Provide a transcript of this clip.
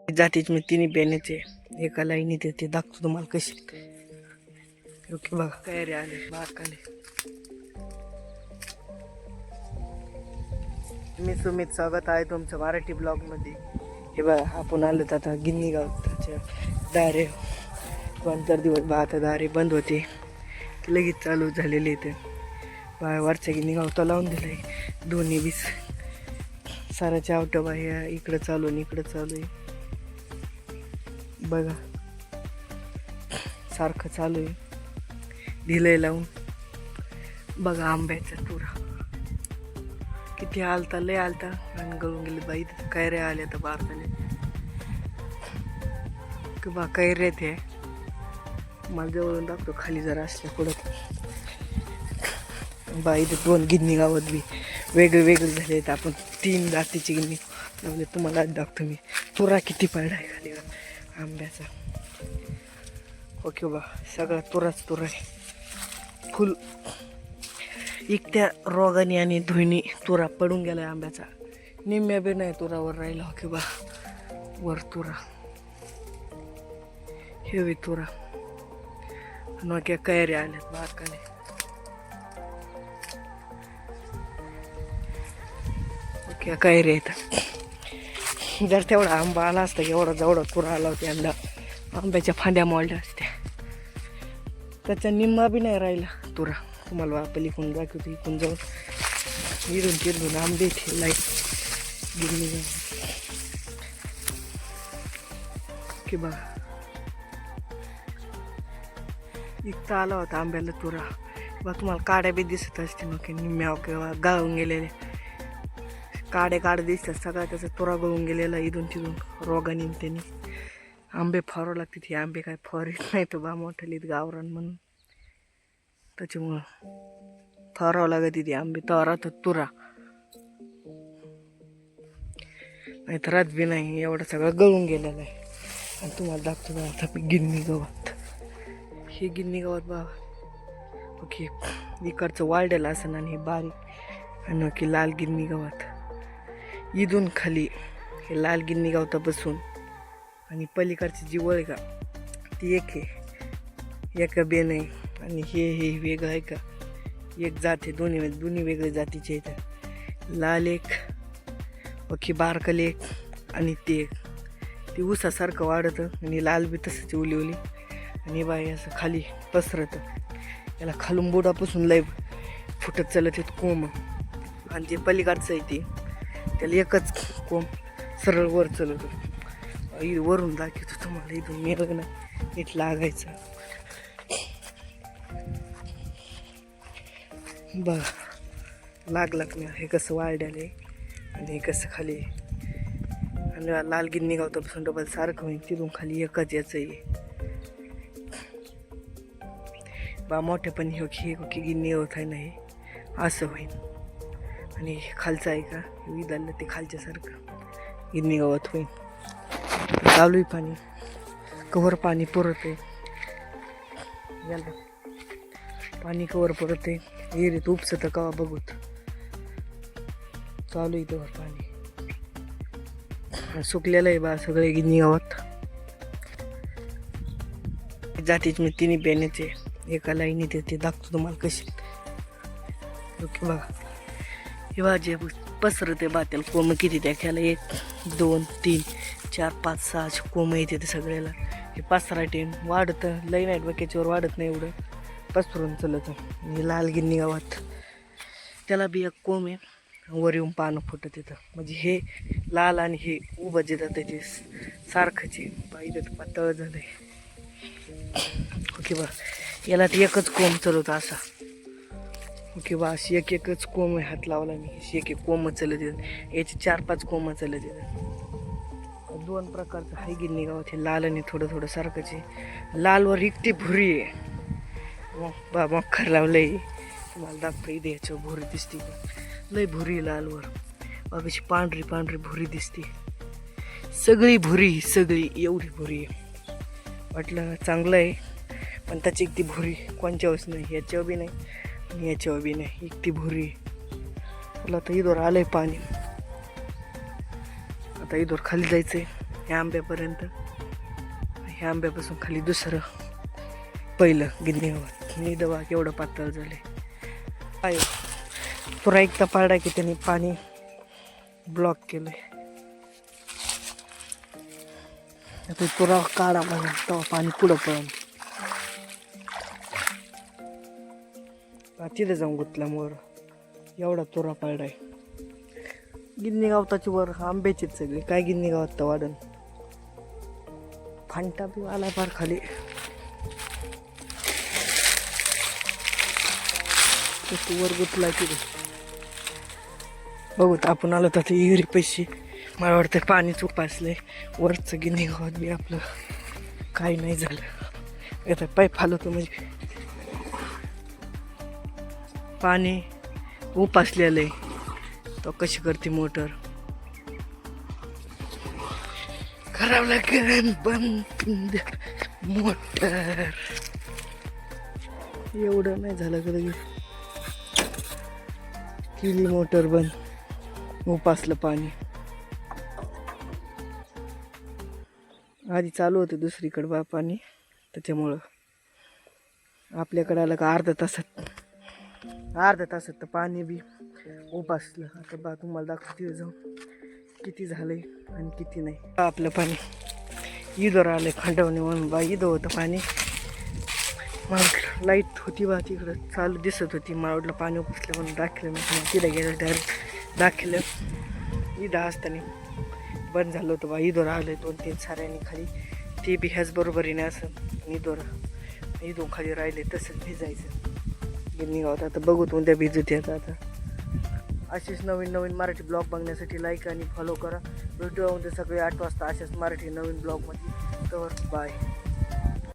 जातीच मी तिन्ही बेण्याचे एका लाईनीत येते दाखवतो तुम्हाला कशी. ओके बघा काय रे आले बारकाले. मी सुमित, स्वागत आहे तुमचं मराठी ब्लॉगमध्ये. हे बघा आपण आलो आता गिन्नी गावच्या दारे. 2-4 दिवस बा आता दारे बंद होते, लगेच चालू झालेले इथे बा. वरच्या गिन्नी गावता लावून दिलं आहे दोन्ही बीस साराच्या आवट बा. इकडं चालू आणि इकडं चालू आहे बघा, सारखं चालू आहे. दिलंय लावून बघा. आंब्याचा तुरा किती आलता, लय आलता आणि गळून गेले बाई. कैऱ्या आल्या तर बार झाले की बा. कैऱ्या ते मला जवळून दाखवतो खाली जरा असल्या कुठं बाई. 2 गिन्नी गावात बी वेगळे वेगळे झाले आहेत. आपण 3 जातीची गिन्नी लावले. तुम्हाला आज दाखवतो मी तुरा किती पडला आहे खाली आंब्याचा. ओके बा, सगळा तुराच तुरा आहे फुल. इकत्या रोगाने आणि धुईनी तुरा पडून गेलाय आंब्याचा. निम्म्या बी नाही तुरावर राहिला. ओके बा, वर तुरा हे तुरा नक्या कैऱ्या आल्यात बारकाने. ओके कैऱ्या येतात. जर तेवढा आंबा आला असता एवढा जेवढा तुरा आला होता यंदा, आंब्याच्या फांद्या मोडल्या असत्या. त्याचा निम्मा बी नाही राहिला तुरा. तुम्हाला पलीकडून दाखवतो इकडून जाऊन इरून तिरून आंबे इथे लाईट गिरणी जाऊन की बघा. इकता आला होता आंब्याला तुरा बा. तुम्हाला काड्या बी दिसत असते मग निम्म्या किंवा गळून गेलेले काड्या दिसतात. सगळा त्याचा तुरा गळून गेलेला इथून तिथून रोगाने. त्यांनी आंबे फारावं लागते. ते आंबे काय फवारीत नाही तर बा मोठ्यालीत गावरान म्हणून, त्याच्यामुळं फारावं लागत ते आंबे. तर राहतात तुरा नाही तर रात बी नाही. एवढं सगळं गळून गेलेलं आहे. आणि तुम्हाला दाखवतो ना आता गिन्नी गावात. हे गिन्नी गावात बा. ओके इकडचं वाळलेलं असं आणि हे बारीक आणि की लाल गिन्नी गावात. इथून खाली हे लाल गिन्नी गावता बसून आणि पलीकडची जी वळ का ती एक आहे, एक बेन आहे. आणि हे वेगळं आहे का, एक जात आहे. दोन्ही वेगळ्या जातीचे आहेत. लाल एक ओके बारकल एक आणि ते एक. ते ऊसासारखं वाढतं आणि लाल बी तसंच उली आणि बाई असं खाली पसरतं. याला खालून बोडापासून लय फुटत चालत आहेत कोंब. आणि जे पलीकडचं आहे ते त्याला एकच कोंब सरळ वर चालवतो. वरून दाखवतो तुम्हाला. इथून मेरग ना नीट लागायचं बघ. लागलात नाही. हे कसं वाढलेलं आहे आणि हे कसं खाली. आणि लाल गिन्नी गावतापासून डबल सारखं होईल. तिथून खाली एकच याचं आहे बा. मोठे पण हे की गिन्नी गावत आहे नाही असं होईल. आणि खालचं आहे का विधानला ते खालच्यासारखं गिन्नी गावात होईल. चालू आहे पाणी, कवर पाणी पुरत आहे याला. पाणी कवर पुरत आहे. विहिरीत उपसं तर कवा बघूत. चालू आहे कवर पाणी. सुकलेलं आहे बा सगळे गिन्नी गावात. जातीच मी तिन्ही बेण्याचे एका लाईनीत येते दाखवतो तुम्हाला कशी. ओके बघा. हे भाजी पसरते बा. त्याला कोंब किती त्या ख्याला 1 2 3 4 5 6 कोंब येते ते सगळ्याला. हे पसराटे वाढतं लई नाही डोक्याच्यावर वाढत नाही एवढं पसरून चलत. आणि लाल गिन्नी गावात त्याला बी एक कोंब आहे. वर येऊन पानं फुटत येतं. म्हणजे हे लाल आणि हे उभं जे जातं ते सारखंच पाहिजे तर पातळ झालं आहे. ओके बा. याला ते एकच कोंब चलवतं असा. ओके बा. अशी एकच कोंब हात लावला मी. अशी एक कोंब चलत येतात. याची 4-5 कोंब चलत येतात. 2 प्रकारचं हाय गिन्नी गावात. हे लाल आणि थोडं सारखंच आहे. लालवर एकटी भुरी आहे बा. मखर लावलंय तुम्हाला दाखवतो. इथे याच्यावर भुरी दिसते लय भुरी लालवर बा. कशी पांढरी भुरी दिसते. सगळी भुरी सगळी एवढी भुरी आहे. वाटलं चांगलं आहे पण त्याची एकटी भुरी कोणच्यावरच नाही. याच्यावर बी नाही आणि याच्यावर बी नाही. एकटी भुरी. मला आता इथवर आलंय पाणी. आता इथवर खाली जायचंय. ह्या आंब्यापर्यंत, ह्या आंब्यापासून खाली दुसरं पहिलं गिन्नी गावात. मी दवा केवढं पातळ झाले आहे. पुरा एकदा पाडा की त्यांनी पाणी ब्लॉक केलंय. आता पुरा काढा म्हणून तेव्हा पाणी पुढं पळून तिथे जाऊन गुतल्यामुळं एवढा तुरा पाळलाय. गिन्नी गावताची वर आंब्याचीच सगळी, काय गिन्नी गावात तर वाढन. फांटा बी आला फार खाली. वर गुतला तिथे बघू. आपण आलो तर इरी पैसे मला वाटतं पाणीच उपासलंय. वरचं गिन्नी गावात बी आपलं काही नाही झालं. आता पाईप हलवतो म्हणजे पाणी उपासलेलं आहे. तो कशी करते मोटर, करावं लागेल बंद मोटर. एवढं नाही झालं कधी केली मोटर बंद, उपासलं पाणी. आधी चालू होतं दुसरीकडं बा पाणी, त्याच्यामुळं आपल्याकडे आलं का अर्ध्या तासात तर पाणी बी उपासलं. आता बा तुम्हाला दाखवते जाऊन किती झालंय आणि किती नाही. आपलं पाणी ईदवर आलंय खंडवणे म्हणून बा. ईद होतं पाणी. मला लाईट होती बा तिकडं चालू दिसत होती. माळवडला पाणी उपसलं म्हणून दाखलं. मी तिला गेलं डायरेक्ट दाखलं. ईद असताना बंद झालं होतं बा. ईदवर आलं 2-3 साऱ्यांनी खाली. ते बी ह्याच बरोबरीने असं ईदवर खाली राहिले तसंच भिजायचं गिन्नी गावात. आता बघू उद्या भिजत येतं. आता असेच नवीन मराठी ब्लॉग बघण्यासाठी लाईक आणि फॉलो करा. भेटूया उद्या सगळे 8 वाजता अशाच मराठी नवीन ब्लॉगमध्ये. तर बाय.